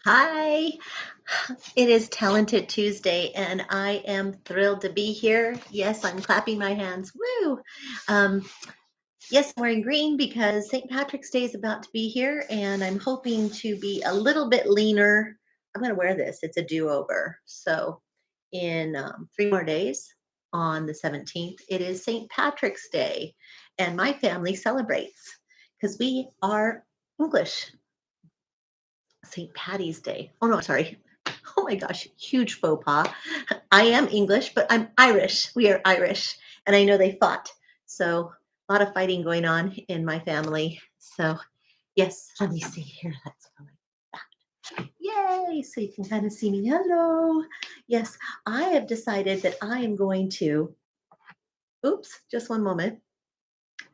Hi, it is Talented Tuesday, and I am thrilled to be here. Yes, I'm clapping my hands. Woo! Um, yes, I'm wearing green because St. Patrick's Day is about to be here, and I'm hoping to be a little bit leaner. I'm going to wear this, it's a do over. So, in 3 more days on the 17th, it is St. Patrick's Day, and my family celebrates because we are English. St. Patty's Day. Oh no, sorry. Oh my gosh, huge faux pas. I am English, but I'm Irish. We are Irish. And I know they fought. So a lot of fighting going on in my family. So yes, let me see here. Let's go like that. Yay! So you can kind of see me. Hello. Yes, I have decided that I am going to, oops, just one moment.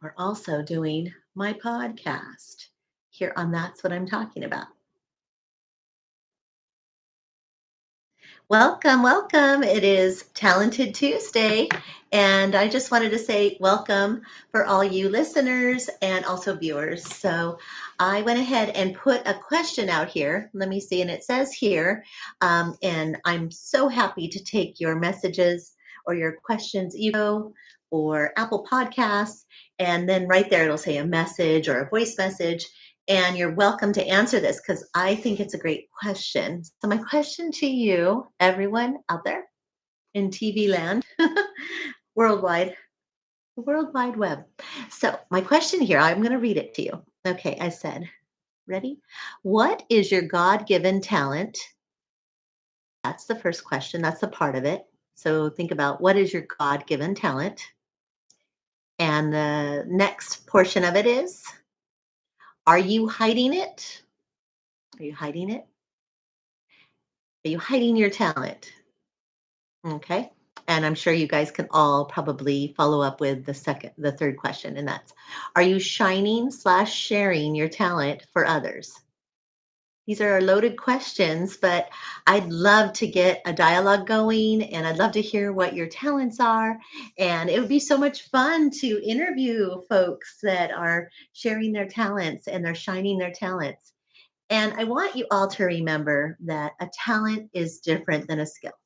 We're also doing my podcast here on That's What I'm Talking About. Welcome, welcome. It is Talented Tuesday. And I just wanted to say welcome for all you listeners and also viewers. So I went ahead and put a question out here. Let me see. And it says here, and I'm so happy to take your messages or your questions, Evo or Apple Podcasts. And then right there, it'll say a message or a voice message. And you're welcome to answer this because I think it's a great question. So, my question to you, everyone out there in TV land, worldwide, the World Wide Web. So, my question here, I'm going to read it to you. Okay, I said, ready? What is your God given talent? That's the first question. That's a part of it. So, think about what is your God given talent? And the next portion of it is, are you hiding it? Are you hiding it? Are you hiding your talent? Okay. And I'm sure you guys can all probably follow up with the third question, and that's, are you shining slash sharing your talent for others? These are loaded questions, but I'd love to get a dialogue going and I'd love to hear what your talents are. And it would be so much fun to interview folks that are sharing their talents and they're shining their talents. And I want you all to remember that a talent is different than a skill.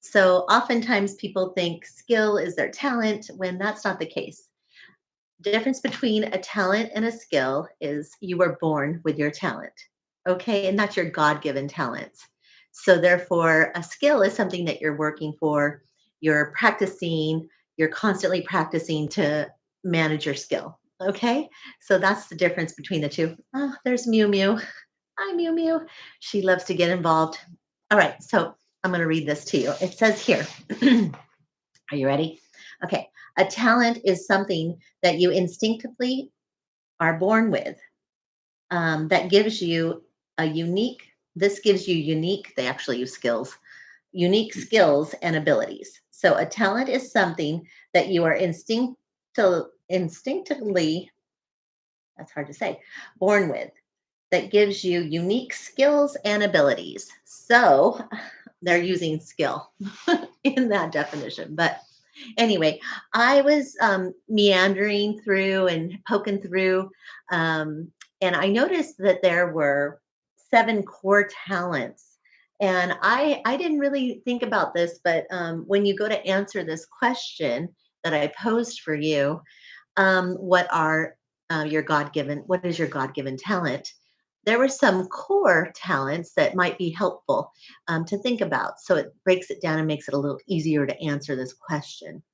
So oftentimes people think skill is their talent when that's not the case. Difference between a talent and a skill is you were born with your talent. Okay, and that's your God-given talents. So therefore a skill is something that you're working for, you're practicing, you're constantly practicing to manage your skill. Okay? So that's the difference between the two. Oh, there's Mew Mew. Hi Mew Mew. She loves to get involved. All right, so I'm going to read this to you. It says here, are you ready? Okay. A talent is something that you instinctively are born with that gives you a unique, this gives you unique, they actually use skills, unique skills and abilities. So a talent is something that you are instinctively, that's hard to say, born with that gives you unique skills and abilities. So they're using skill in that definition. But anyway, I was meandering through and poking through, and I noticed that there were 7 core talents. And I didn't really think about this, but when you go to answer this question that I posed for you, what are your God given, what is your God given talent? There were some core talents that might be helpful to think about. So it breaks it down and makes it a little easier to answer this question.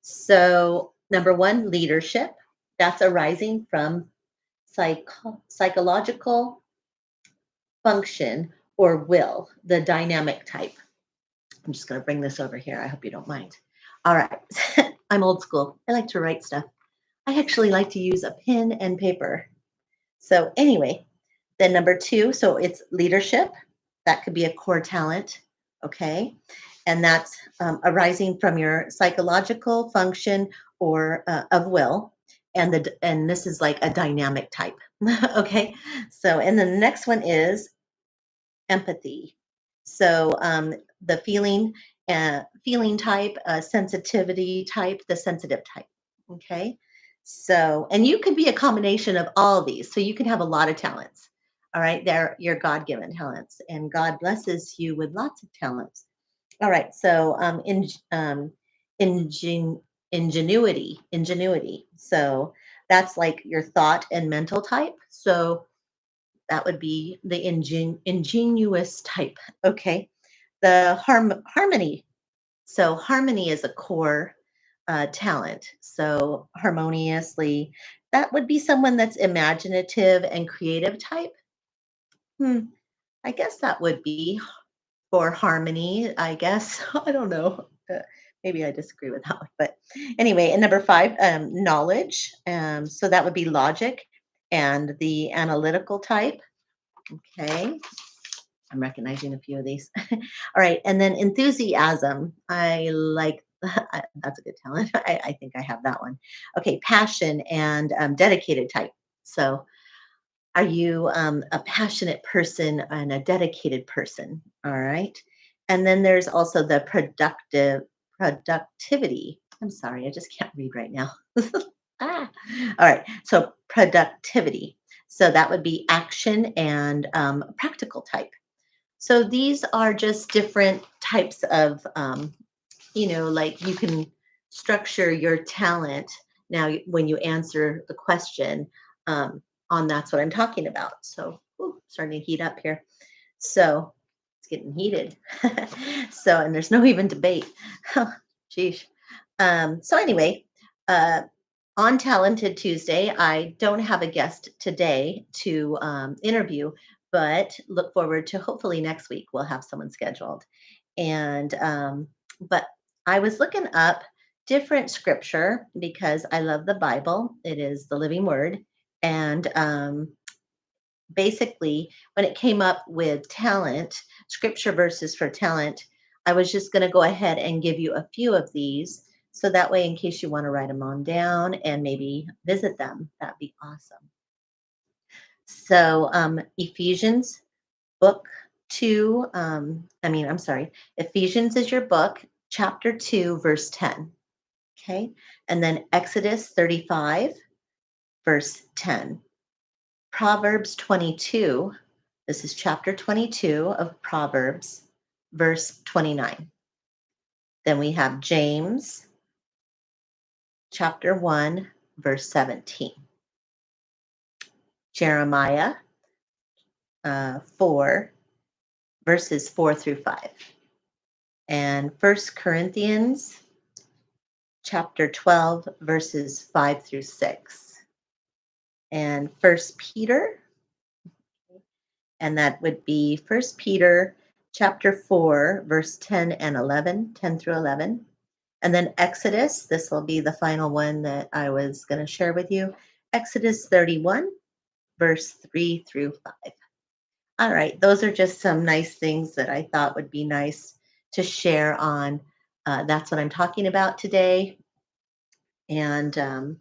So, number one, leadership. That's arising from psychological function or will, the dynamic type. I'm just going to bring this over here. I hope you don't mind. All right. I'm old school. I like to write stuff. I actually like to use a pen and paper. So, anyway, then number two, so it's leadership. That could be a core talent. Okay. And that's arising from your psychological function or of will. And this is like a dynamic type. Okay. So, and then the next one is empathy. So the feeling type, sensitivity type, the sensitive type. Okay. So, and you could be a combination of all these. So you can have a lot of talents. All right, they're your God-given talents, and God blesses you with lots of talents. All right, so ingen, ingenuity. So that's like your thought and mental type. So that would be the ingenuous type. Okay, the harmony. So harmony is a core talent. So harmoniously, that would be someone that's imaginative and creative type. Hmm, I guess that would be for harmony, I guess. I don't know. Maybe I disagree with that one. But anyway, and number five, knowledge. So that would be logic and the analytical type. Okay. I'm recognizing a few of these. All right. And then enthusiasm. I like that's a good talent. I think I have that one. Okay. Passion and dedicated type. So are you a passionate person and a dedicated person? All right. And then there's also the productivity. I'm sorry, I just can't read right now. Ah. All right. So productivity. So that would be action and practical type. So these are just different types of, like you can structure your talent now when you answer the question um, on that's what I'm talking about. So, starting to heat up here. So it's getting heated. So, and there's no even debate. Geez. So anyway, uh, on Talented Tuesday, I don't have a guest today to interview, but look forward to hopefully next week we'll have someone scheduled. And but I was looking up different scripture because I love the Bible. It is the living word, and basically, when it came up with talent, scripture verses for talent, I was just going to go ahead and give you a few of these. So that way, in case you want to write them on down and maybe visit them, that'd be awesome. So, Ephesians book 2, I'm sorry, Ephesians is your book, chapter 2, verse 10. Okay. And then Exodus 35, verse 10. Proverbs 22. This is chapter 22 of Proverbs, verse 29. Then we have James chapter 1, verse 17. Jeremiah 4, verses 4 through 5. And First Corinthians chapter 12, verses 5 through 6. And First Peter, and that would be First Peter chapter 4, verse 10 and 11, 10 through 11. And then Exodus, this will be the final one that I was going to share with you. Exodus 31, verse 3 through 5. All right, those are just some nice things that I thought would be nice to share on. That's what I'm talking about today. And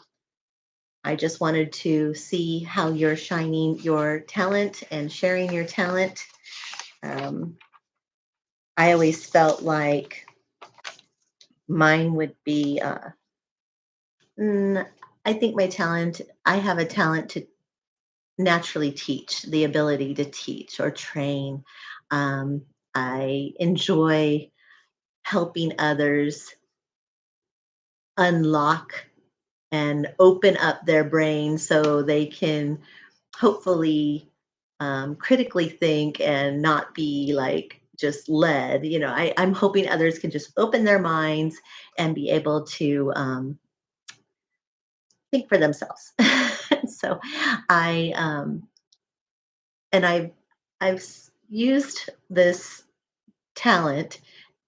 I just wanted to see how you're shining your talent and sharing your talent. Um, I always felt like mine would be, I think my talent, I have a talent to naturally teach, the ability to teach or train. I enjoy helping others unlock and open up their brain so they can hopefully critically think and not be like just led. I'm hoping others can just open their minds and be able to think for themselves. So I and I've used this talent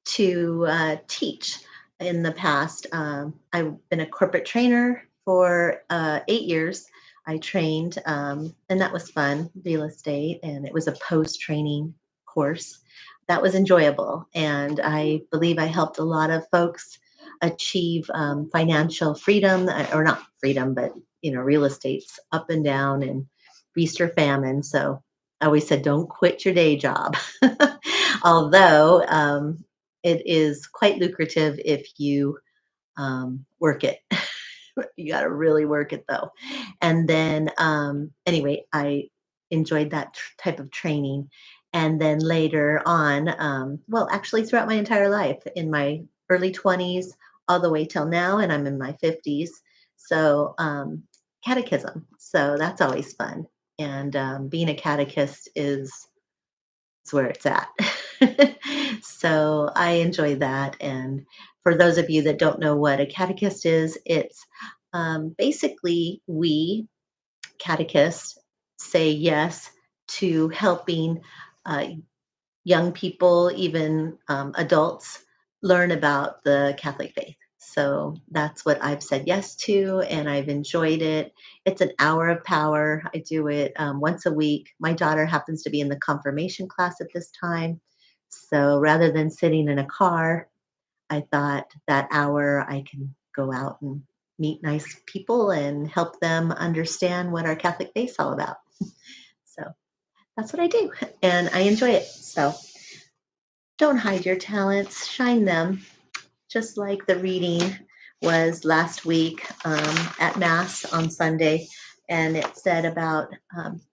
to teach in the past. I've been a corporate trainer for 8 years. I trained, and that was fun, real estate, and it was a post training course. That was enjoyable. And I believe I helped a lot of folks achieve financial freedom, or not freedom, but real estate's up and down and feast or famine. So I always said, don't quit your day job. Although it is quite lucrative if you work it. You got to really work it though. And then, anyway, I enjoyed that type of training. And then later on, well, actually throughout my entire life, in my early 20s, all the way till now, and I'm in my 50s. So, catechism. So that's always fun. And being a catechist is where it's at. So I enjoy that. And for those of you that don't know what a catechist is, it's basically we catechists say yes to helping uh, young people, even adults, learn about the Catholic faith. So that's what I've said yes to, and I've enjoyed it. It's an hour of power. I do it once a week. My daughter happens to be in the confirmation class at this time. So rather than sitting in a car, I thought that hour I can go out and meet nice people and help them understand what our Catholic faith's all about. So that's what I do, and I enjoy it. So don't hide your talents, shine them, just like the reading was last week at Mass on Sunday. And it said about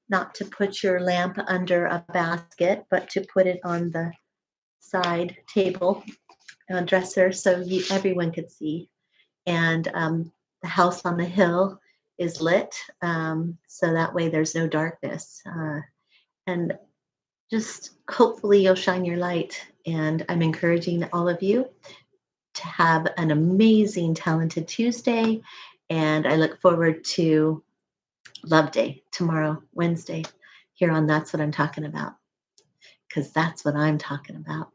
not to put your lamp under a basket, but to put it on the side table, dresser, so everyone could see. And the house on the hill is lit, so that way there's no darkness. And just hopefully you'll shine your light. And I'm encouraging all of you to have an amazing, talented Tuesday. And I look forward to Love Day tomorrow, Wednesday, here on That's What I'm Talking About, because that's what I'm talking about.